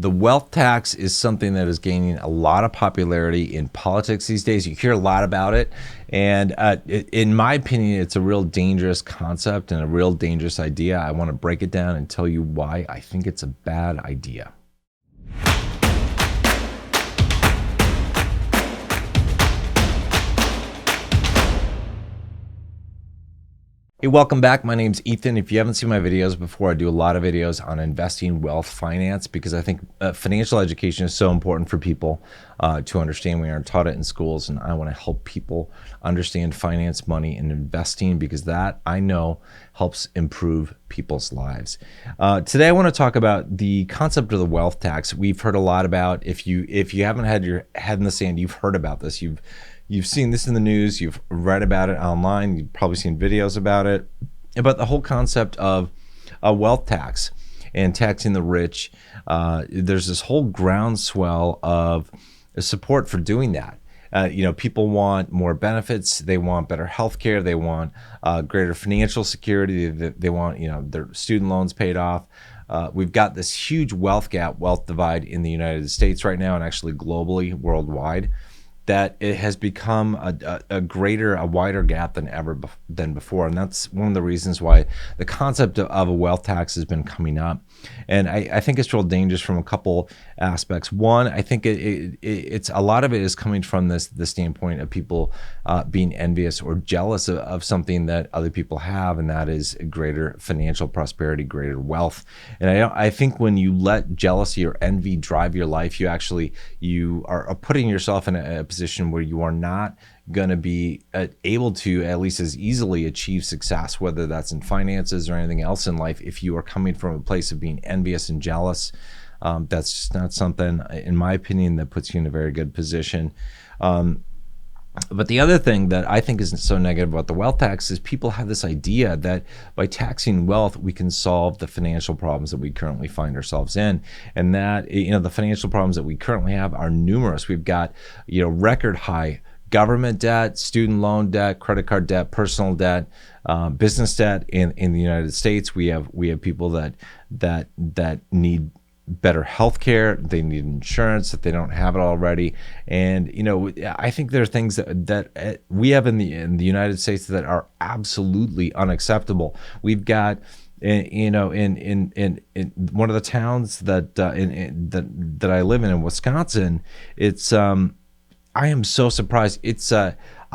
The wealth tax is something that is gaining a lot of popularity in politics these days. You hear a lot about it. And in my opinion, it's a real dangerous concept and a real dangerous idea. I want to break it down and tell you why I think it's a bad idea. Hey, welcome back. My name's Ethan. If you haven't seen my videos before, I do a lot of videos on investing, wealth, finance, because I think financial education is so important for people to understand. We aren't taught it in schools, and I want to help people understand finance, money, and investing, because that, I know, helps improve people's lives. Today, I want to talk about the concept of the wealth tax. We've heard a lot about, if you haven't had your head in the sand, you've heard about this. You've seen this in the news, you've read about it online, you've probably seen videos about it, about the whole concept of a wealth tax and taxing the rich. There's this whole groundswell of support for doing that. People want more benefits, they want better healthcare, they want greater financial security, they want their student loans paid off. We've got this huge wealth gap, wealth divide in the United States right now, and actually globally, worldwide, that it has become a wider gap than before. And that's one of the reasons why the concept of a wealth tax has been coming up. And I think it's real dangerous from a couple aspects. One, I think it's a lot of it is coming from the standpoint of people being envious or jealous of something that other people have, and that is greater financial prosperity, greater wealth. And I think when you let jealousy or envy drive your life, you are putting yourself in a position where you are not going to be able to at least as easily achieve success, whether that's in finances or anything else in life, if you are coming from a place of being envious and jealous. That's just not something, in my opinion, that puts you in a very good position. But the other thing that I think is so negative about the wealth tax is people have this idea that by taxing wealth, we can solve the financial problems that we currently find ourselves in. And that, the financial problems that we currently have are numerous. We've got, record high government debt, student loan debt, credit card debt, personal debt, business debt in the United States. We have people that need better health care, they need insurance that they don't have it already. And I think there are things that we have in the United States that are absolutely unacceptable. We've got in one of the towns that I live in Wisconsin, it's I am so surprised. It's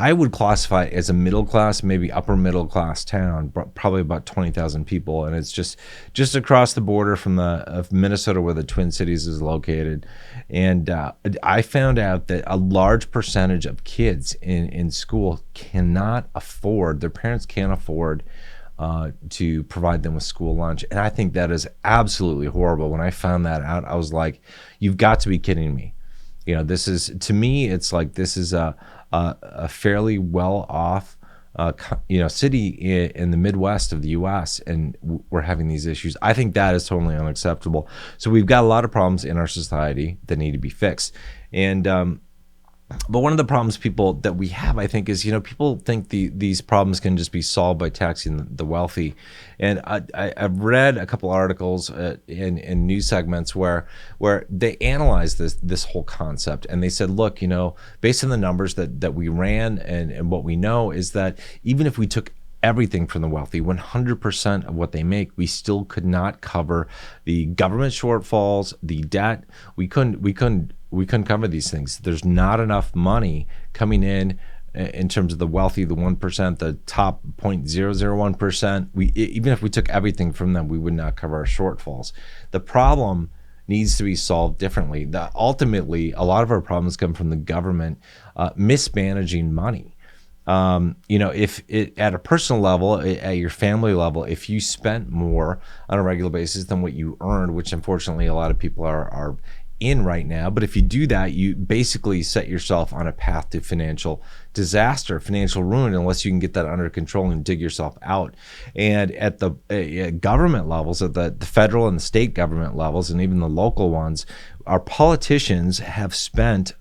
I would classify it as a middle class, maybe upper middle class town, probably about 20,000 people, and it's just across the border from of Minnesota, where the Twin Cities is located. And I found out that a large percentage of kids in school cannot afford, their parents can't afford to provide them with school lunch. And I think that is absolutely horrible. When I found that out, I was like, you've got to be kidding me. This is, to me, it's like this is a fairly well-off city in the Midwest of the U.S., and we're having these issues. I think that is totally unacceptable. So we've got a lot of problems in our society that need to be fixed. And but one of the problems that we have, I think, is people think these problems can just be solved by taxing the wealthy. And I've read a couple articles in news segments where they analyze this whole concept, and they said, look, based on the numbers that we ran and what we know is that even if we took everything from the wealthy, 100% of what they make, we still could not cover the government shortfalls, the debt. We couldn't cover these things. There's not enough money coming in terms of the wealthy, the 1%, the top 0.001%. Even if we took everything from them, we would not cover our shortfalls. The problem needs to be solved differently. Ultimately, a lot of our problems come from the government mismanaging money. If at a personal level, at your family level, if you spent more on a regular basis than what you earned, which unfortunately a lot of people are in right now, but if you do that, you basically set yourself on a path to financial disaster, financial ruin, unless you can get that under control and dig yourself out. And at the government levels, at the federal and the state government levels, and even the local ones, our politicians have spent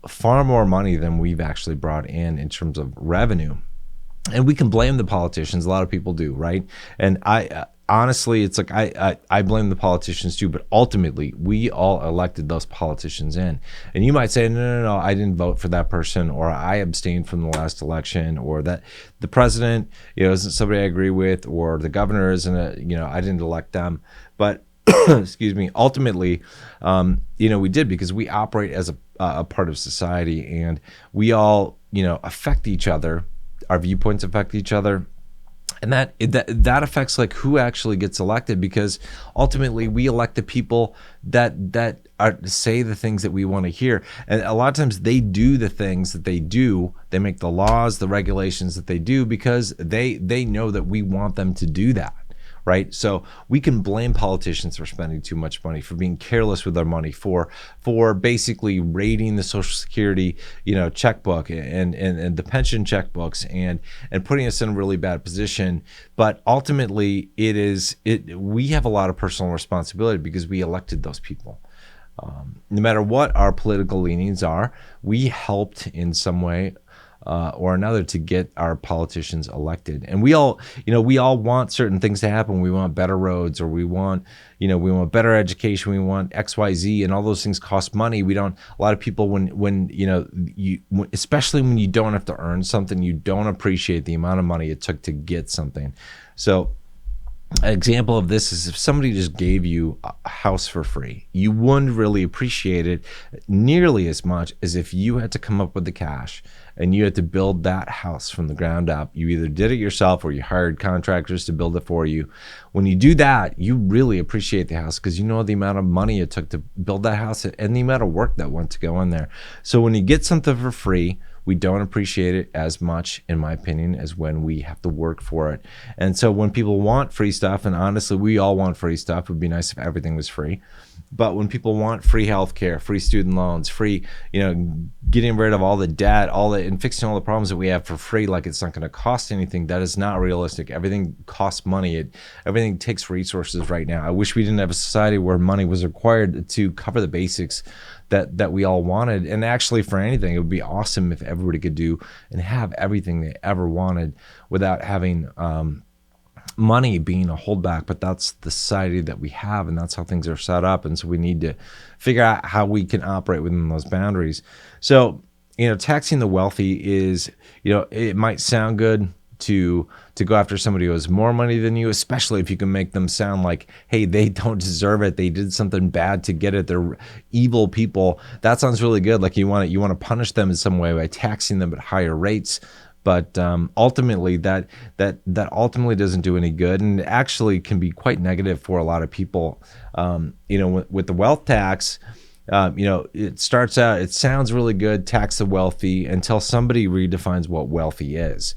far more money than we've actually brought in terms of revenue. And we can blame the politicians. A lot of people do, right? And honestly, it's like I blame the politicians too, but ultimately we all elected those politicians in. And you might say, no, I didn't vote for that person, or I abstained from the last election, or that the president, isn't somebody I agree with, or the governor isn't I didn't elect them. But excuse me, ultimately, we did, because we operate as a part of society, and we all, affect each other. Our viewpoints affect each other. And that affects like who actually gets elected, because ultimately we elect the people that say the things that we want to hear. And a lot of times they do the things that they do. They make the laws, the regulations that they do, because they know that we want them to do that. Right? So we can blame politicians for spending too much money, for being careless with their money, for basically raiding the Social Security, checkbook and the pension checkbooks, and putting us in a really bad position. But ultimately, we have a lot of personal responsibility, because we elected those people. No matter what our political leanings are, we helped in some way or another to get our politicians elected. And we all want certain things to happen. We want better roads, or we want better education. We want XYZ, and all those things cost money. A lot of people, especially when you don't have to earn something, you don't appreciate the amount of money it took to get something. So an example of this is if somebody just gave you a house for free, you wouldn't really appreciate it nearly as much as if you had to come up with the cash and you had to build that house from the ground up. You either did it yourself or you hired contractors to build it for you. When you do that, you really appreciate the house, because you know the amount of money it took to build that house and the amount of work that went to go in there. So when you get something for free, we don't appreciate it as much, in my opinion, as when we have to work for it. And so when people want free stuff, and honestly, we all want free stuff. It would be nice if everything was free. But when people want free healthcare, free student loans, free, getting rid of all the debt, and fixing all the problems that we have for free, like it's not going to cost anything, that is not realistic. Everything costs money. Everything takes resources right now. I wish we didn't have a society where money was required to cover the basics that we all wanted. And actually, for anything, it would be awesome if everybody could do and have everything they ever wanted without having money being a holdback. But that's the society that we have, and that's how things are set up. And so we need to figure out how we can operate within those boundaries. So, taxing the wealthy is, it might sound good to go after somebody who has more money than you, especially if you can make them sound like, hey, they don't deserve it, they did something bad to get it, they're evil people. That sounds really good. Like you want to punish them in some way by taxing them at higher rates. But ultimately, that ultimately doesn't do any good, and actually can be quite negative for a lot of people. With the wealth tax, it starts out, it sounds really good, tax the wealthy, until somebody redefines what wealthy is.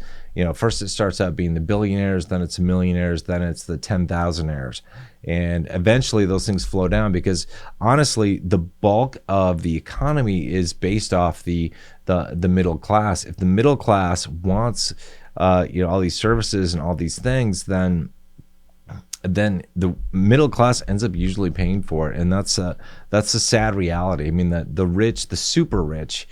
First it starts out being the billionaires, then it's the millionaires, then it's the 10,000aires. And eventually those things flow down, because honestly, the bulk of the economy is based off the middle class. If the middle class wants all these services and all these things, then the middle class ends up usually paying for it. And that's a sad reality. I mean, the rich, the super rich,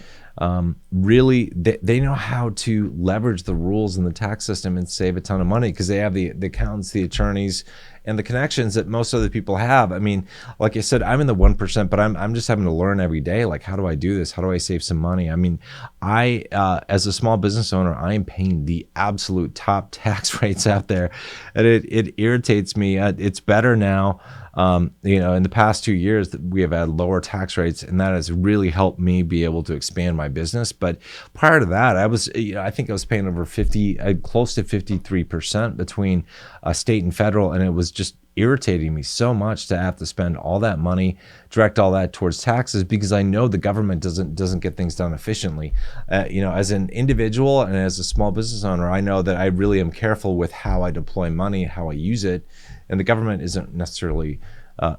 really, they know how to leverage the rules in the tax system and save a ton of money, because they have the accountants, the attorneys, and the connections that most other people have. I mean, like I said, I'm in the 1%, but I'm just having to learn every day. Like, how do I do this? How do I save some money? I mean, as a small business owner, I am paying the absolute top tax rates out there, and it irritates me. It's better now. In the past 2 years that we have had lower tax rates, and that has really helped me be able to expand my business. But prior to that, I think I was paying over close to 53% between state and federal, and it was just irritating me so much to have to spend all that money, direct all that towards taxes, because I know the government doesn't get things done efficiently. As an individual and as a small business owner, I know that I really am careful with how I deploy money, how I use it, and the government isn't necessarily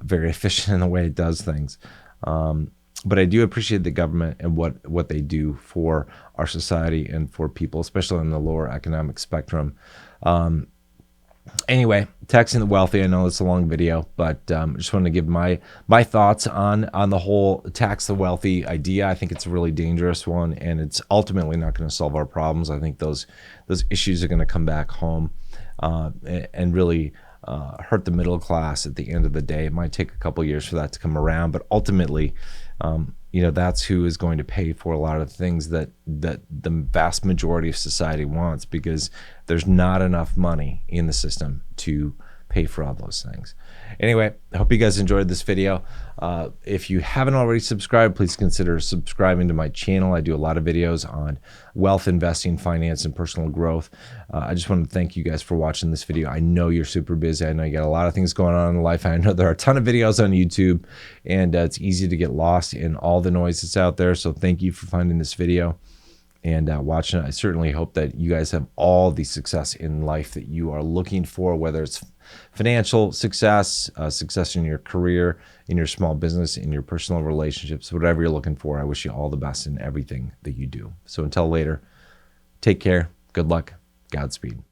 very efficient in the way it does things. But I do appreciate the government and what they do for our society and for people, especially on the lower economic spectrum. Anyway, taxing the wealthy. I know it's a long video, but I just wanted to give my thoughts on the whole tax the wealthy idea. I think it's a really dangerous one, and it's ultimately not going to solve our problems. I think those issues are going to come back home and really hurt the middle class at the end of the day. It might take a couple years for that to come around, but ultimately, that's who is going to pay for a lot of things that the vast majority of society wants, because there's not enough money in the system to pay for all those things. Anyway, I hope you guys enjoyed this video. If you haven't already subscribed, please consider subscribing to my channel. I do a lot of videos on wealth, investing, finance, and personal growth. I just want to thank you guys for watching this video. I know you're super busy. I know you got a lot of things going on in life. I know there are a ton of videos on YouTube, and it's easy to get lost in all the noise that's out there. So thank you for finding this video and watching it. I certainly hope that you guys have all the success in life that you are looking for, whether it's financial success, success in your career, in your small business, in your personal relationships, whatever you're looking for. I wish you all the best in everything that you do. So until later, take care, good luck, Godspeed.